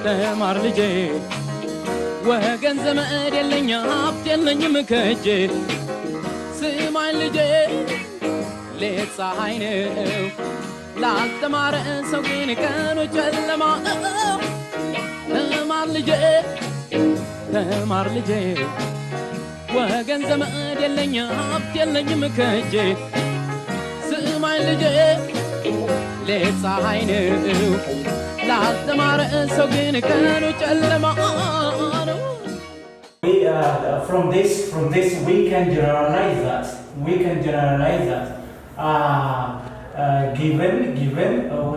ተማር ልጄ ወገን ዘመድ የለኝ ሀብት የለኝም ከእጄ ስማኝ ልጄ ሌት ፀሐይ ነው ላልተማረ ሰው ግን ቀኑ ጨለማ ተማር ልጄ ወገን ዘመድ የለኝ ሀብት የለኝም ከእጄ ስማኝ ልጄ ሌት ፀሐይ ነው ላልተማረ ሰው ግን ቀኑ ጨለማ ነው From this we can generalize that. Given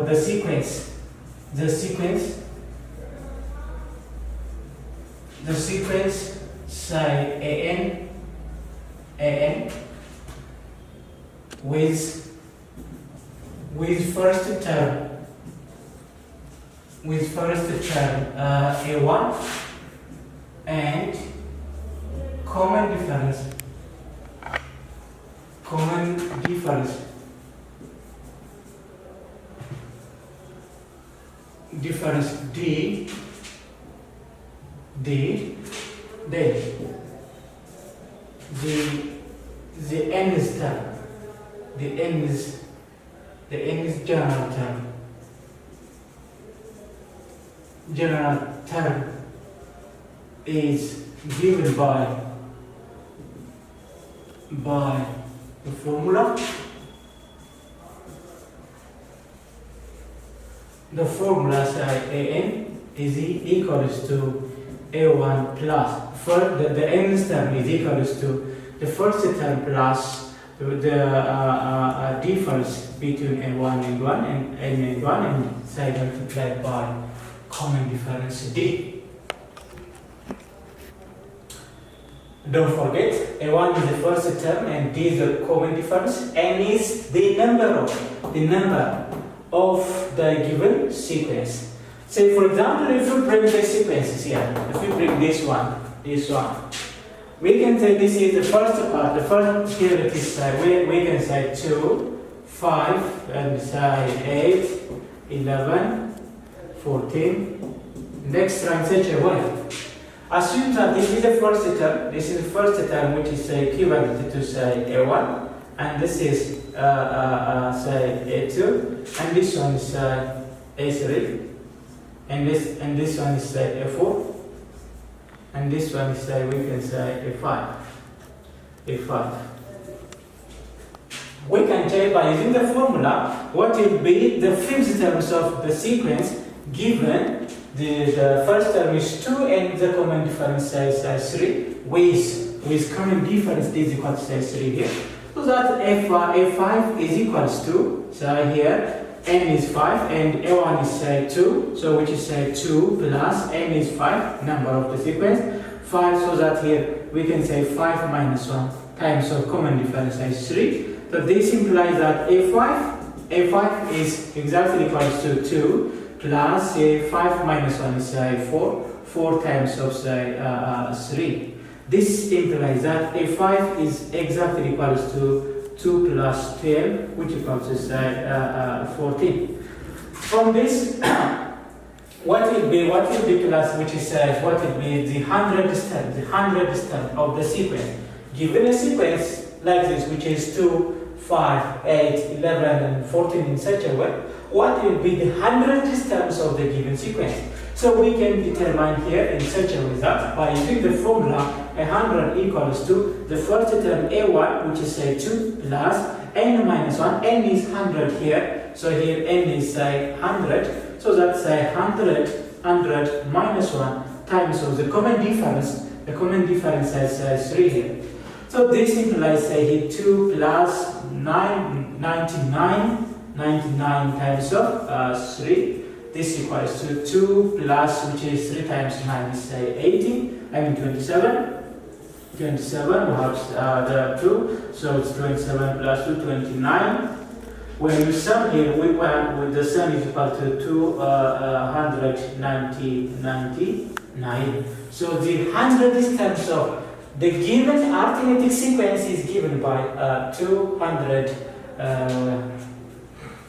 the sequence say an with first term a1 and common difference D then the n is term the n is general term is given by the formula. The formula say an is equals to a1 plus the nth term is equals to the first term plus the difference between a1 and 1 and 1 and say multiplied by common difference d. Don't forget, a1 is the first term and d is the common difference. N is the number of the given sequence. Say for example, if you bring the sequences here, if we bring this one, we can say this is the first part. The first here it is we can say 2, 5, and say 8, 11, 14. Next time such a way. Assume that this is the first term, which is equivalent to say a1, and this is say a2, and this one is a3, and this one is a4, and this one is we can say a5. We can tell by using the formula what will be the fifth terms of the sequence given. The first term is 2 and the common difference is 3 with common difference is equal to 3 here. So that a5 is equals to, so here n is 5 and a1 is 2, so which is 2 plus n is 5, number of the sequence, 5, so that here we can say 5 minus 1 times of common difference is 3. So this implies that a5 is exactly equals to 2 plus 5 minus 1 is 4 times of 3. This implies that a5 is exactly equals to 2 plus 12, which equals to 14. From this, what will be plus, which is what will be the hundredth term of the sequence. Given a sequence like this, which is 2, 5, 8, 11, and 14 in such a way, what will be the hundredth terms of the given sequence? So we can determine here in such a way that by using the formula 100 equals to the first term a1, which is 2 plus n minus 1, n is 100 here, so here n is 100, so that's 100 minus 1 times of the common difference is 3 here. So this implies here 2 plus 99 times of 3. This equals to 2 plus, which is 3 times 9 is 27. 27, we have the 2, so it's 27 plus 2, 29. When you sum here, with the sum is equal to 299. So the hundredth terms of the given arithmetic sequence is given by 299.